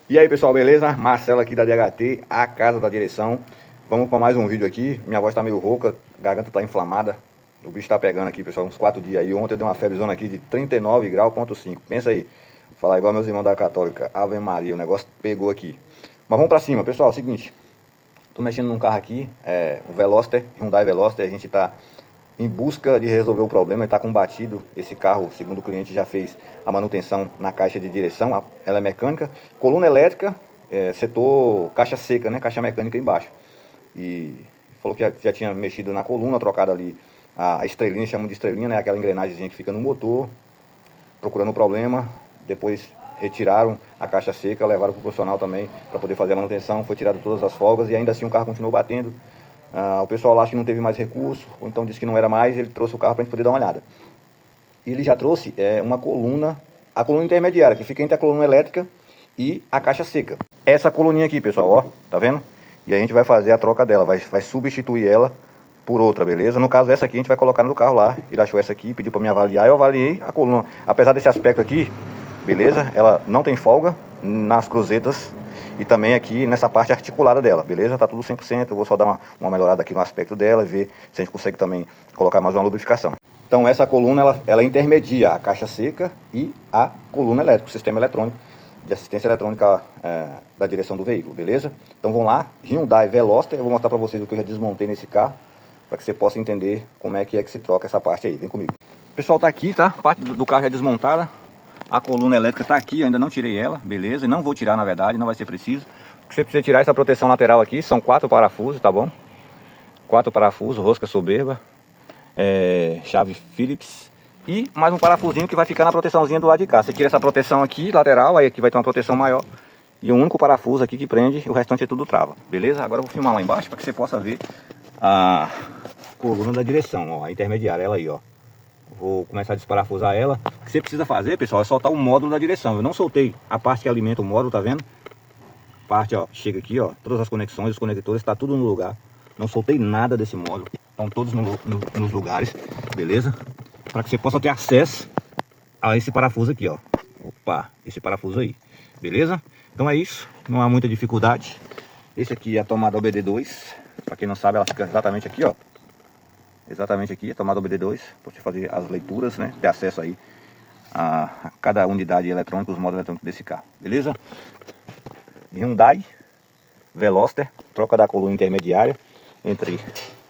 E aí pessoal, beleza? Marcelo aqui da DHT, a casa da direção. Vamos para mais um vídeo aqui. Minha voz tá meio rouca, a garganta tá inflamada. O bicho tá pegando aqui, pessoal, uns 4 dias aí. Ontem deu uma febrezona aqui de 39 graus, ponto 5. Pensa aí, vou falar igual meus irmãos da Católica. Ave Maria, o negócio pegou aqui. Mas vamos pra cima, pessoal, é o seguinte. Tô mexendo num carro aqui, o Veloster, Hyundai Veloster. A gente tá em busca de resolver o problema. Ele está combatido. Esse carro, segundo o cliente, já fez a manutenção na caixa de direção. Ela é mecânica, coluna elétrica, setor caixa seca, né? Caixa mecânica embaixo. E falou que já tinha mexido na coluna, trocado ali a estrelinha, chamam de estrelinha, né? Aquela engrenagem que fica no motor, procurando o problema. Depois retiraram a caixa seca, levaram para o profissional também para poder fazer a manutenção. Foi tirado todas as folgas e ainda assim o carro continuou batendo. O pessoal acha que não teve mais recurso, ou então disse que não era mais. Ele trouxe o carro para a gente poder dar uma olhada. E ele já trouxe uma coluna, a coluna intermediária, que fica entre a coluna elétrica e a caixa seca. Essa coluninha aqui, pessoal, ó, tá vendo? E a gente vai fazer a troca dela, vai substituir ela por outra, beleza? No caso, essa aqui a gente vai colocar no carro lá. Ele achou essa aqui, pediu para me avaliar, eu avaliei a coluna. Apesar desse aspecto aqui, beleza? Ela não tem folga nas cruzetas e também aqui nessa parte articulada dela, beleza? Tá tudo 100%, eu vou só dar uma melhorada aqui no aspecto dela e ver se a gente consegue também colocar mais uma lubrificação. Então essa coluna, ela intermedia a caixa seca e a coluna elétrica, o sistema eletrônico de assistência eletrônica da direção do veículo, beleza? Então vamos lá, Hyundai Veloster, eu vou mostrar para vocês o que eu já desmontei nesse carro, para que você possa entender como é que se troca essa parte aí, vem comigo. O pessoal tá aqui, tá? A parte do carro já desmontada. A coluna elétrica está aqui, ainda não tirei ela, beleza? E não vou tirar, na verdade, não vai ser preciso. O que você precisa tirar essa proteção lateral aqui, são 4 parafusos, tá bom? 4 parafusos, rosca soberba, chave Phillips e mais um parafusinho que vai ficar na proteçãozinha do lado de cá. Você tira essa proteção aqui, lateral, aí aqui vai ter uma proteção maior. E um único parafuso aqui que prende, o restante é tudo trava, beleza? Agora eu vou filmar lá embaixo para que você possa ver a coluna da direção, ó, a intermediária, ela aí, ó. Vou começar a desparafusar ela. O que você precisa fazer, pessoal, é soltar o módulo da direção. Eu não soltei a parte que alimenta o módulo, tá vendo? Parte, ó, chega aqui, ó, todas as conexões, os conectores, tá tudo no lugar. Não soltei nada desse módulo. Estão todos nos lugares, beleza? Para que você possa ter acesso a esse parafuso aqui, ó. Opa, esse parafuso aí, beleza? Então é isso, não há muita dificuldade. Esse aqui é a tomada OBD2. Para quem não sabe, ela fica exatamente aqui, ó. Exatamente aqui, a tomada OBD2, para você fazer as leituras, né? Ter acesso aí a cada unidade eletrônica, os modos eletrônicos desse carro, beleza? Hyundai Veloster, troca da coluna intermediária entre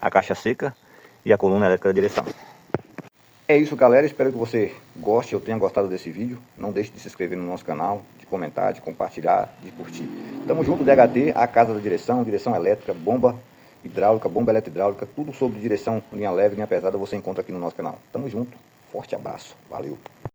a caixa seca e a coluna elétrica da direção. É isso, galera, espero que você goste, eu tenha gostado desse vídeo. Não deixe de se inscrever no nosso canal, de comentar, de compartilhar, de curtir. Tamo junto, DHT, a casa da direção, direção elétrica, bomba hidráulica, bomba eletrohidráulica, tudo sobre direção, linha leve, linha pesada, você encontra aqui no nosso canal. Tamo junto, forte abraço, valeu!